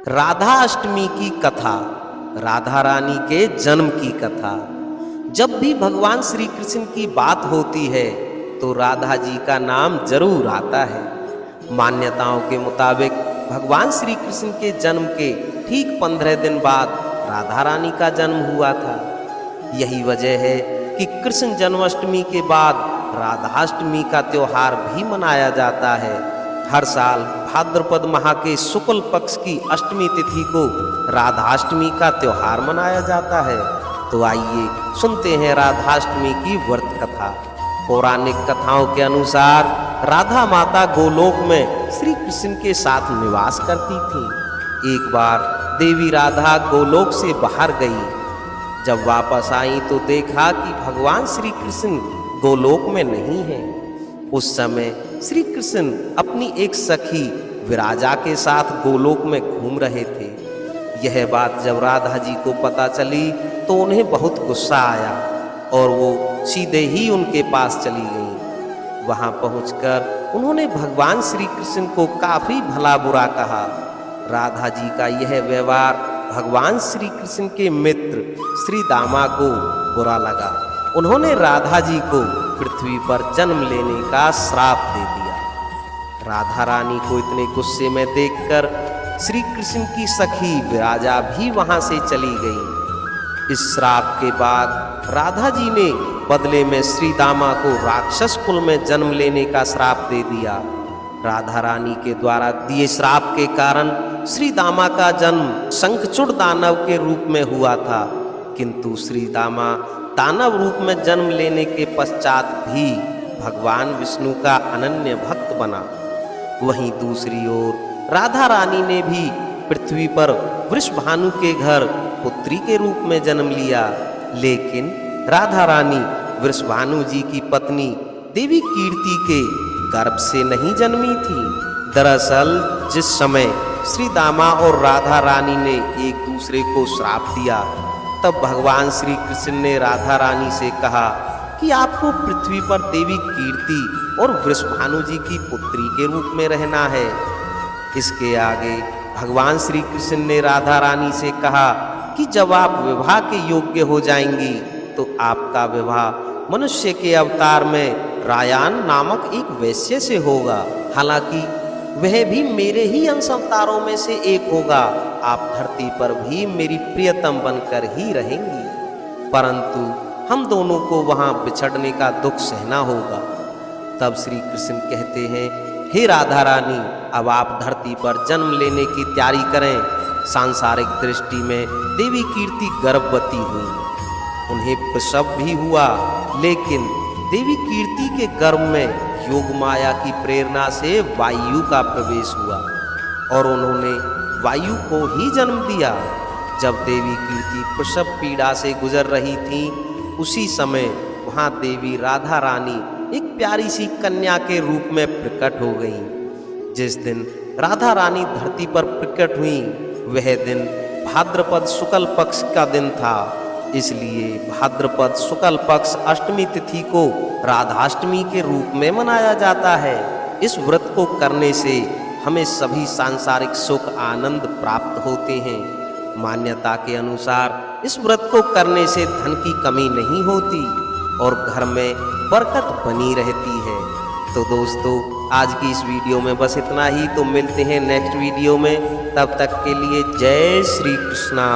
राधा अष्टमी की कथा, राधा रानी के जन्म की कथा। जब भी भगवान श्री कृष्ण की बात होती है तो राधा जी का नाम जरूर आता है। मान्यताओं के मुताबिक भगवान श्री कृष्ण के जन्म के ठीक 15 दिन बाद राधा रानी का जन्म हुआ था। यही वजह है कि कृष्ण जन्माष्टमी के बाद राधाष्टमी का त्योहार भी मनाया जाता है। हर साल भाद्रपद माह के शुक्ल पक्ष की अष्टमी तिथि को राधाष्टमी का त्योहार मनाया जाता है। तो आइए सुनते हैं राधाष्टमी की व्रत कथा। पौराणिक कथाओं के अनुसार राधा माता गोलोक में श्री कृष्ण के साथ निवास करती थी। एक बार देवी राधा गोलोक से बाहर गई। जब वापस आई तो देखा कि भगवान श्री कृष्ण गोलोक में नहीं है। उस समय श्री कृष्ण अपनी एक सखी विराजा के साथ गोलोक में घूम रहे थे। यह बात जब राधा जी को पता चली तो उन्हें बहुत गुस्सा आया और वो सीधे ही उनके पास चली गई। वहां पहुंचकर उन्होंने भगवान श्री कृष्ण को काफी भला बुरा कहा। राधा जी का यह व्यवहार भगवान श्री कृष्ण के मित्र श्री दामा को बुरा लगा। उन्होंने राधा जी को पृथ्वी पर जन्म लेने का श्राप दे दिया। राधा रानी को इतने गुस्से में देखकर श्री कृष्ण की सखी विराजा भी वहां से चली गई। इस श्राप के बाद राधा जी ने बदले में श्री दामा को राक्षस कुल में जन्म लेने का श्राप दे दिया। राधा रानी के द्वारा दिए श्राप के कारण श्री दामा का जन्म शंखचूड़ दानव के रूप में हुआ था, किंतु श्री दामा दानव रूप में जन्म लेने के पश्चात भी भगवान विष्णु का अनन्य भक्त बना। वहीं दूसरी ओर राधा रानी ने भी पृथ्वी पर वृषभानु के घर पुत्री के रूप में जन्म लिया, लेकिन राधा रानी वृषभानु जी की पत्नी देवी कीर्ति के गर्भ से नहीं जन्मी थी। दरअसल जिस समय श्री दामा और राधा रानी ने एक दूसरे को श्राप दिया, तब भगवान श्री कृष्ण ने राधा रानी से कहा कि आपको पृथ्वी पर देवी कीर्ति और वृषभानु जी की पुत्री के रूप में रहना है। इसके आगे भगवान श्री कृष्ण ने राधा रानी से कहा कि जब आप विवाह के योग्य हो जाएंगी तो आपका विवाह मनुष्य के अवतार में रायान नामक एक वैश्य से होगा। हालांकि वह भी मेरे ही अंश अवतारों में से एक होगा। आप धरती पर भी मेरी प्रियतम बनकर ही रहेंगी, परंतु हम दोनों को वहां बिछड़ने का दुख सहना होगा। तब श्री कृष्ण कहते हैं, हे राधा रानी, अब आप धरती पर जन्म लेने की तैयारी करें। सांसारिक दृष्टि में देवी कीर्ति गर्भवती हुई, उन्हें प्रसव भी हुआ, लेकिन देवी कीर्ति के गर्भ में योग माया की प्रेरणा से वायु का प्रवेश हुआ और उन्होंने वायु को ही जन्म दिया। जब देवी कीर्ति प्रसव पीड़ा से गुजर रही थी, उसी समय वहां देवी राधा रानी एक प्यारी सी कन्या के रूप में प्रकट हो गई। जिस दिन राधा रानी धरती पर प्रकट हुई वह दिन भाद्रपद शुक्ल पक्ष का दिन था। इसलिए भाद्रपद शुक्ल पक्ष अष्टमी तिथि को राधाष्टमी के रूप में मनाया जाता है। इस व्रत को करने से हमें सभी सांसारिक सुख आनंद प्राप्त होते हैं। मान्यता के अनुसार इस व्रत को करने से धन की कमी नहीं होती और घर में बरकत बनी रहती है। तो दोस्तों, आज की इस वीडियो में बस इतना ही। तो मिलते हैं नेक्स्ट वीडियो में, तब तक के लिए जय श्री कृष्णा।